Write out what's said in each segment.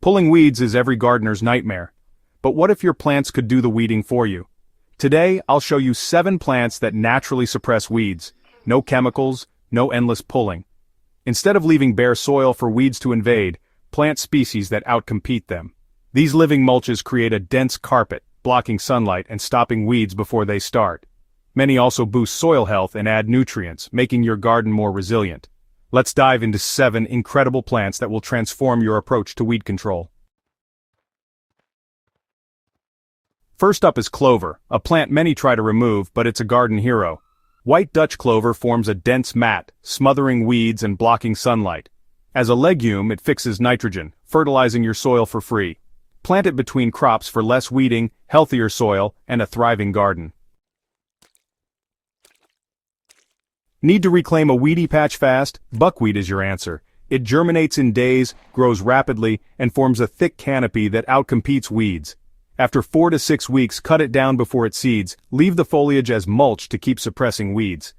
Pulling weeds is every gardener's nightmare. But what if your plants could do the weeding for you? Today, I'll show you 7 plants that naturally suppress weeds. No chemicals, no endless pulling. Instead of leaving bare soil for weeds to invade, plant species that outcompete them. These living mulches create a dense carpet, blocking sunlight and stopping weeds before they start. Many also boost soil health and add nutrients, making your garden more resilient. Let's dive into 7 incredible plants that will transform your approach to weed control. First up is clover, a plant many try to remove, but it's a garden hero. White Dutch clover forms a dense mat, smothering weeds and blocking sunlight. As a legume, it fixes nitrogen, fertilizing your soil for free. Plant it between crops for less weeding, healthier soil, and a thriving garden. Need to reclaim a weedy patch fast? Buckwheat is your answer. It germinates in days, grows rapidly, and forms a thick canopy that outcompetes weeds. After 4 to 6 weeks, cut it down before it seeds, leave the foliage as mulch to keep suppressing weeds.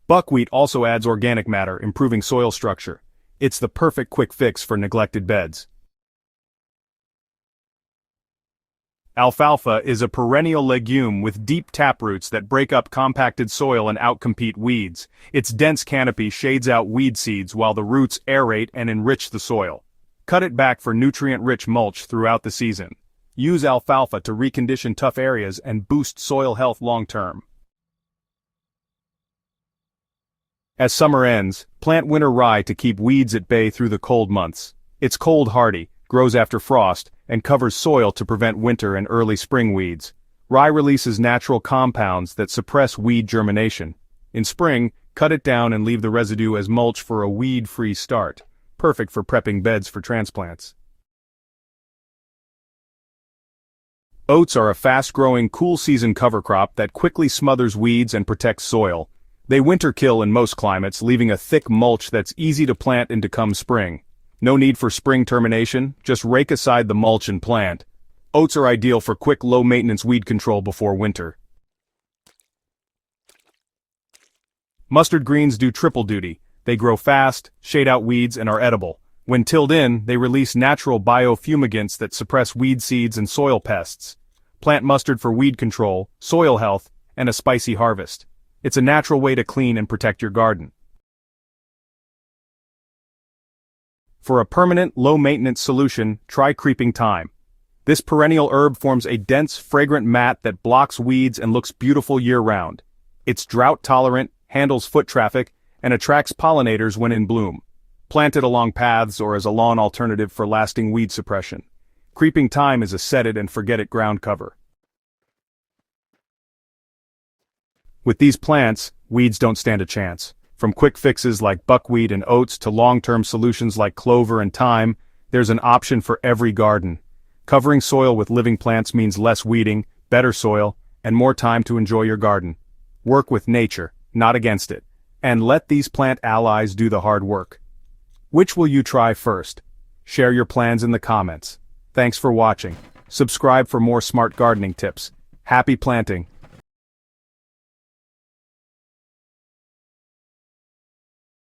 Buckwheat also adds organic matter, improving soil structure. It's the perfect quick fix for neglected beds. Alfalfa is a perennial legume with deep taproots that break up compacted soil and outcompete weeds. Its dense canopy shades out weed seeds while the roots aerate and enrich the soil. Cut it back for nutrient-rich mulch throughout the season. Use alfalfa to recondition tough areas and boost soil health long-term. As summer ends, plant winter rye to keep weeds at bay through the cold months. It's cold hardy, grows after frost, and covers soil to prevent winter and early spring weeds. Rye releases natural compounds that suppress weed germination. In spring, cut it down and leave the residue as mulch for a weed-free start. Perfect for prepping beds for transplants. Oats are a fast-growing, cool-season cover crop that quickly smothers weeds and protects soil. They winter kill in most climates, leaving a thick mulch that's easy to plant into come spring. No need for spring termination, just rake aside the mulch and plant. Oats are ideal for quick low-maintenance weed control before winter. Mustard greens do triple duty. They grow fast, shade out weeds, and are edible. When tilled in, they release natural biofumigants that suppress weed seeds and soil pests. Plant mustard for weed control, soil health, and a spicy harvest. It's a natural way to clean and protect your garden. For a permanent, low-maintenance solution, try creeping thyme. This perennial herb forms a dense, fragrant mat that blocks weeds and looks beautiful year-round. It's drought-tolerant, handles foot traffic, and attracts pollinators when in bloom. Plant it along paths or as a lawn alternative for lasting weed suppression. Creeping thyme is a set-it-and-forget-it ground cover. With these plants, weeds don't stand a chance. From quick fixes like buckwheat and oats to long-term solutions like clover and thyme, there's an option for every garden. Covering soil with living plants means less weeding, better soil, and more time to enjoy your garden. Work with nature, not against it. And let these plant allies do the hard work. Which will you try first? Share your plans in the comments. Thanks for watching. Subscribe for more smart gardening tips. Happy planting!